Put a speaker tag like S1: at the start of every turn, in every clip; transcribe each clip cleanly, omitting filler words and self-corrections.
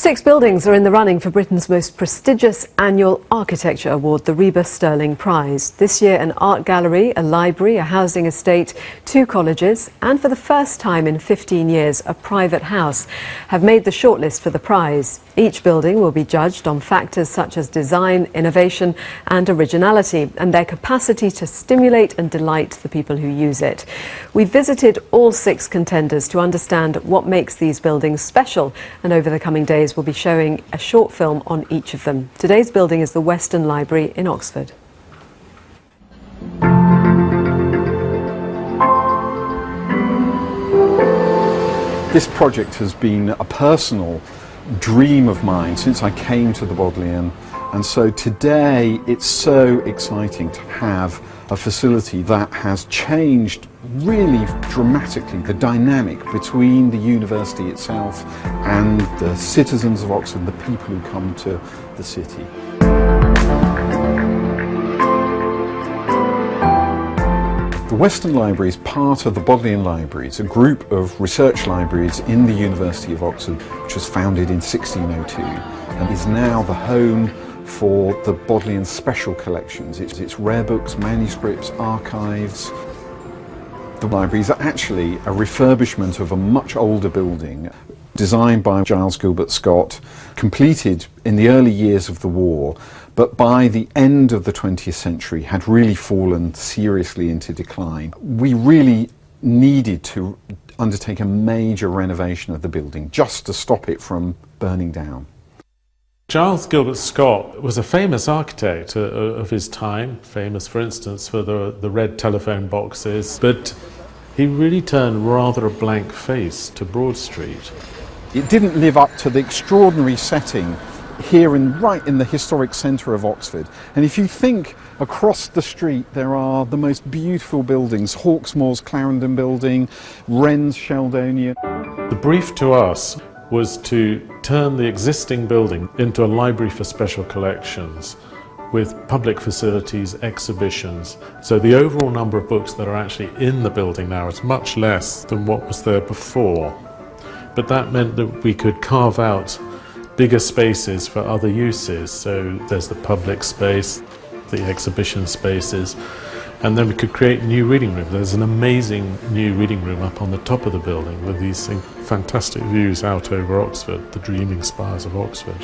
S1: 6 buildings are in the running for Britain's most prestigious annual architecture award, the Rebus Sterling Prize. This year, an art gallery, a library, a housing estate, 2 colleges, and for the first time in 15 years, a private house have made the shortlist for the prize. Each building will be judged on factors such as design, innovation, and originality, and their capacity to stimulate and delight the people who use it. We visited all 6 contenders to understand what makes these buildings special, and over the coming days we'll be showing a short film on each of them. Today's building is the Western Library in Oxford.
S2: This project has been a personal dream of mine since I came to the Bodleian, and so today it's so exciting to have a facility that has changed really dramatically the dynamic between the university itself and the citizens of Oxford, the people who come to the city. The Western Library is part of the Bodleian Libraries, a group of research libraries in the University of Oxford, which was founded in 1602 and is now the home for the Bodleian special collections. It's rare books, manuscripts, archives. The library is actually a refurbishment of a much older building designed by Giles Gilbert Scott, completed in the early years of the war, but by the end of the 20th century had really fallen seriously into decline. We really needed to undertake a major renovation of the building just to stop it from burning down.
S3: Giles Gilbert Scott was a famous architect of his time, famous for instance for the red telephone boxes, but he really turned rather a blank face to Broad Street.
S2: It didn't live up to the extraordinary setting here right in the historic centre of Oxford. And if you think across the street there are the most beautiful buildings, Hawksmoor's Clarendon Building, Wren's Sheldonian.
S3: The brief to us was to turn the existing building into a library for special collections with public facilities, exhibitions. So the overall number of books that are actually in the building now is much less than what was there before. But that meant that we could carve out bigger spaces for other uses. So there's the public space, the exhibition spaces, and then we could create new reading rooms. There's an amazing new reading room up on the top of the building with these fantastic views out over Oxford, the dreaming spires of Oxford.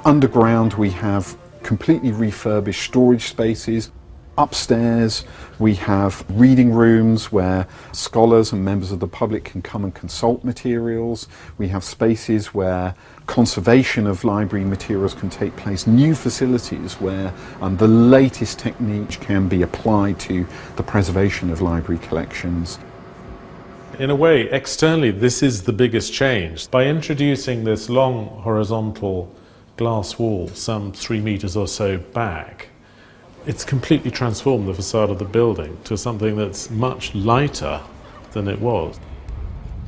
S2: Underground we have completely refurbished storage spaces. Upstairs we have reading rooms where scholars and members of the public can come and consult materials. We have spaces where conservation of library materials can take place, new facilities where the latest techniques can be applied to the preservation of library collections.
S3: In a way, externally, this is the biggest change. By introducing this long horizontal glass wall, some 3 meters or so back, it's completely transformed the facade of the building to something that's much lighter than it was.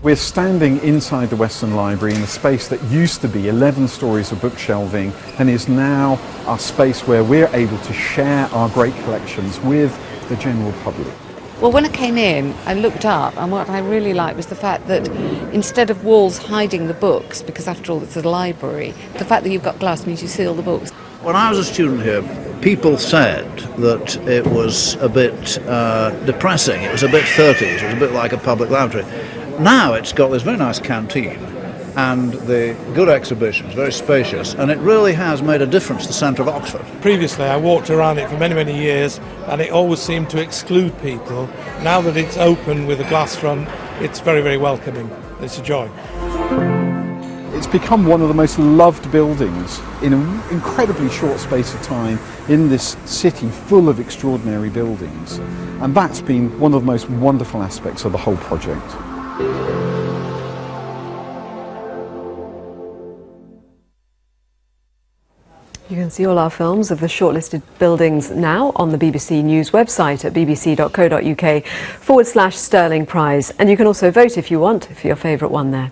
S2: We're standing inside the Western Library in a space that used to be 11 stories of bookshelving and is now a space where we're able to share our great collections with the general public.
S4: Well, when I came in, I looked up, and what I really liked was the fact that instead of walls hiding the books, because after all it's a library, the fact that you've got glass means you see all the books.
S5: When I was a student here, people said that it was a bit depressing, it was a bit 30s, it was a bit like a public library. Now it's got this very nice canteen and the good exhibitions, very spacious, and it really has made a difference to the centre of Oxford.
S6: Previously I walked around it for many, many years and it always seemed to exclude people. Now that it's open with a glass front, it's very, very welcoming. It's a joy.
S2: It's become one of the most loved buildings in an incredibly short space of time in this city full of extraordinary buildings. And that's been one of the most wonderful aspects of the whole project.
S1: You can see all our films of the shortlisted buildings now on the BBC News website at bbc.co.uk/Sterling Prize. And you can also vote if you want for your favourite one there.